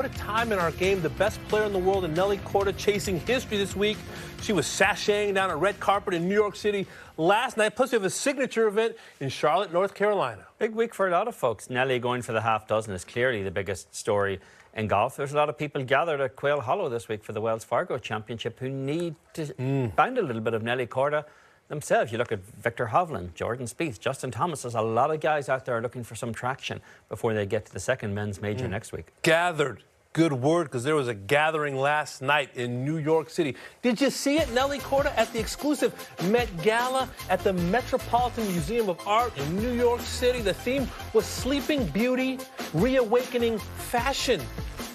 What a time in our game. The best player in the world, and Nelly Korda, chasing history this week. She was sashaying down a red carpet in New York City last night. Plus, we have a signature event in Charlotte, North Carolina. Big week for a lot of folks. Nelly going for the half dozen is clearly the biggest story in golf. There's a lot of people gathered at Quail Hollow this week for the Wells Fargo Championship who need to find a little bit of Nelly Korda themselves. You look at Victor Hovland, Jordan Spieth, Justin Thomas. There's a lot of guys out there looking for some traction before they get to the second men's major next week. Gathered. Good word, because there was a gathering last night in New York City. Did you see it? Nelly Korda at the exclusive Met Gala at the Metropolitan Museum of Art in New York City. The theme was Sleeping Beauty, Reawakening Fashion.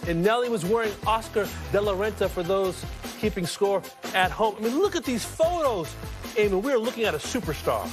And Nelly was wearing Oscar de la Renta for those keeping score at home. I mean, look at these photos. And we're looking at a superstar.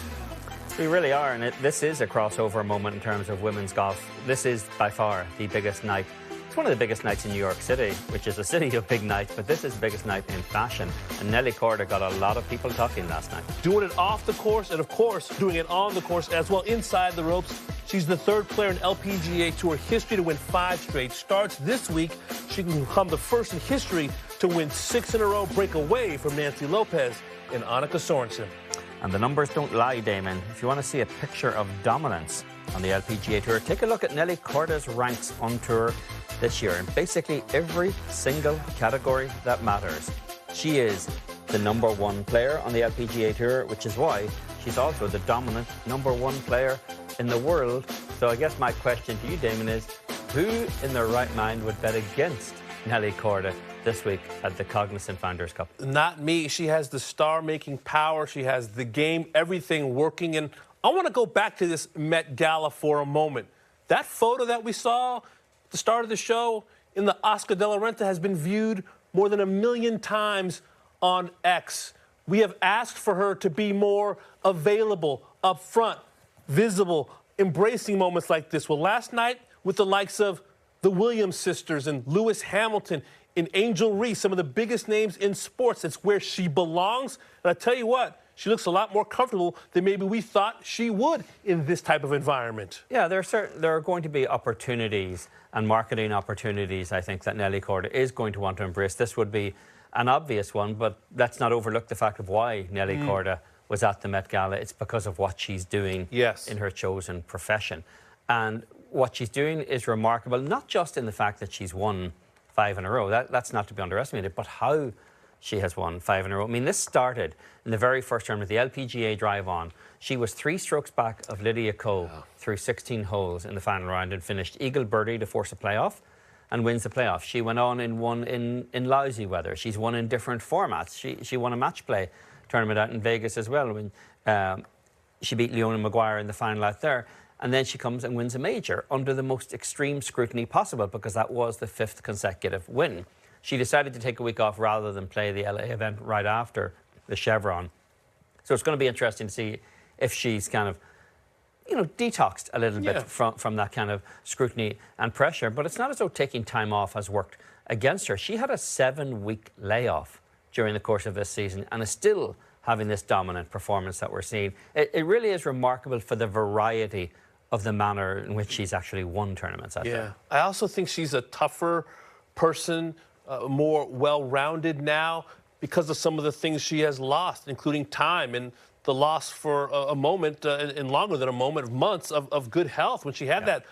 We really are, and this is a crossover moment in terms of women's golf. This is by far the biggest night. It's one of the biggest nights in New York City, which is a city of big nights, but this is the biggest night in fashion. And Nelly Korda got a lot of people talking last night. Doing it off the course and, of course, doing it on the course as well, inside the ropes. She's the third player in LPGA Tour history to win 5 straight starts. This week, she can become the first in history to win 6 in a row, break away from Nancy Lopez and Annika Sorensen. And the numbers don't lie, Damon. If you want to see a picture of dominance on the LPGA Tour, take a look at Nelly Korda's ranks on tour this year in basically every single category that matters. She is the #1 player on the LPGA Tour, which is why she's also the dominant #1 player in the world. So I guess my question to you, Damon, is who in their right mind would bet against Nelly Korda this week at the Cognizant Founders Cup? Not me. She has the star-making power. She has the game, everything working. And I want to go back to this Met Gala for a moment. That photo that we saw at the start of the show in the Oscar de la Renta has been viewed more than 1 million times on X. We have asked for her to be more available, upfront, visible, embracing moments like this. Well, last night, with the likes of the Williams sisters and Lewis Hamilton and Angel Reese, some of the biggest names in sports, it's where she belongs. And I tell you what, she looks a lot more comfortable than maybe we thought she would in this type of environment. Yeah, there are going to be opportunities and marketing opportunities, I think, that Nelly Korda is going to want to embrace. This would be an obvious one, but let's not overlook the fact of why Nelly Korda was at the Met Gala. It's because of what she's doing in her chosen profession. And what she's doing is remarkable, not just in the fact that she's won 5 in a row. That's not to be underestimated, but how she has won 5 in a row. I mean, this started in the very first tournament, the LPGA Drive-On. She was 3 strokes back of Lydia Ko through 16 holes in the final round and finished eagle birdie to force a playoff and wins the playoff. She went on and won in lousy weather. She's won in different formats. She won a match play tournament out in Vegas as well when she beat Leona Maguire in the final out there. And then she comes and wins a major under the most extreme scrutiny possible because that was the 5th consecutive win. She decided to take a week off rather than play the LA event right after the Chevron. So it's going to be interesting to see if she's kind of, detoxed a little bit from that kind of scrutiny and pressure. But it's not as though taking time off has worked against her. She had a 7-week layoff during the course of this season and is still having this dominant performance that we're seeing. It really is remarkable for the variety of the manner in which she's actually won tournaments out there. I also think she's a tougher person, more well-rounded now because of some of the things she has lost, including time and the loss for a moment, and longer than a moment, of months of good health when she had that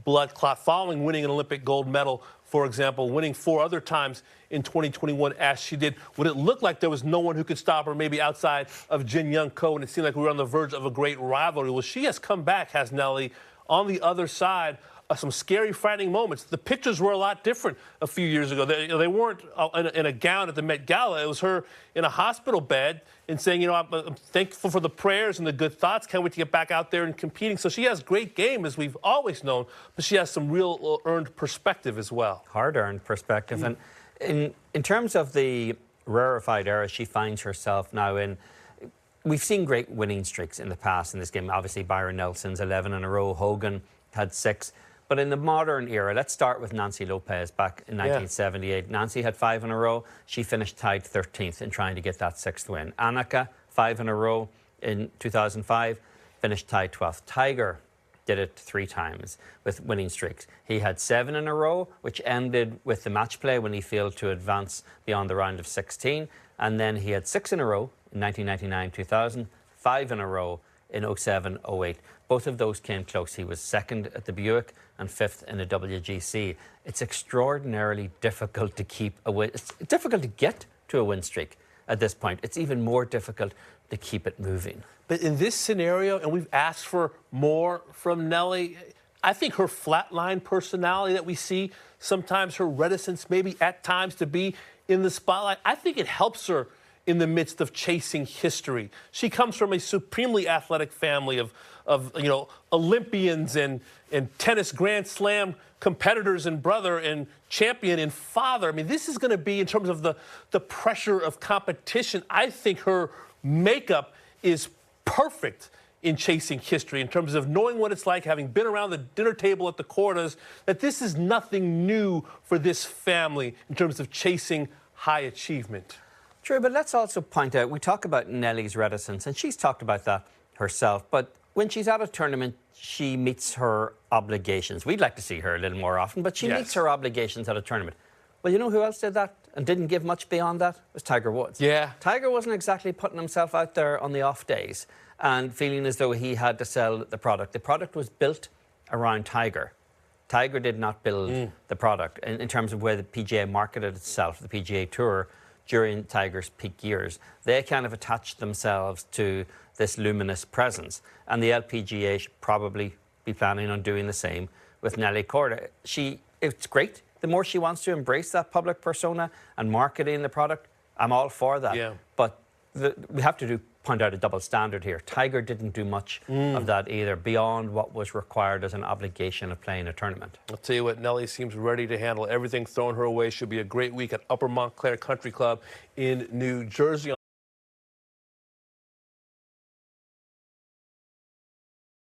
blood clot following winning an Olympic gold medal, for example, winning 4 other times in 2021 as she did, when it looked like there was no one who could stop her, maybe outside of Jin Young Ko, and it seemed like we were on the verge of a great rivalry. Well, she has come back, has Nelly, on the other side of some scary, frightening moments. The pictures were a lot different a few years ago. They weren't in a gown at the Met Gala. It was her in a hospital bed and saying, I'm thankful for the prayers and the good thoughts. Can't wait to get back out there and competing. So she has great game, as we've always known, but she has some real earned perspective as well. Hard-earned perspective. And in terms of the rarefied era she finds herself now in, we've seen great winning streaks in the past in this game. Obviously, Byron Nelson's 11 in a row. Hogan had 6. But in the modern era, let's start with Nancy Lopez back in 1978. Nancy had 5 in a row. She finished tied 13th in trying to get that 6th win. Annika, 5 in a row in 2005, finished tied 12th. Tiger, did it 3 times with winning streaks. He had 7 in a row, which ended with the match play when he failed to advance beyond the round of 16. And then he had 6 in a row in 1999-2000, 5 in a row in 07-08. Both of those came close. He was 2nd at the Buick and 5th in the WGC. It's extraordinarily difficult to keep a win. It's difficult to get to a win streak at this point. It's even more difficult to keep it moving. But in this scenario, and we've asked for more from Nelly, I think her flatline personality that we see, sometimes her reticence maybe at times to be in the spotlight, I think it helps her in the midst of chasing history. She comes from a supremely athletic family of Olympians and tennis Grand Slam competitors and brother and champion and father. I mean, this is going to be, in terms of the pressure of competition, I think her makeup is perfect in chasing history, in terms of knowing what it's like, having been around the dinner table at the Kordas, that this is nothing new for this family in terms of chasing high achievement. True, but let's also point out, we talk about Nelly's reticence, and she's talked about that herself, but when she's at a tournament, she meets her obligations. We'd like to see her a little more often, but she meets her obligations at a tournament. Well, you know who else did that and didn't give much beyond that? It was Tiger Woods. Yeah. Tiger wasn't exactly putting himself out there on the off days and feeling as though he had to sell the product. The product was built around Tiger. Tiger did not build the product in terms of where the PGA marketed itself, the PGA Tour, during Tiger's peak years. They kind of attached themselves to this luminous presence. And the LPGA should probably be planning on doing the same with Nelly Korda. It's great. The more she wants to embrace that public persona and marketing the product, I'm all for that. Yeah. But we have to point out a double standard here. Tiger didn't do much of that either, beyond what was required as an obligation of playing a tournament. I'll tell you what, Nelly seems ready to handle everything thrown her way. Should be a great week at Upper Montclair Country Club in New Jersey.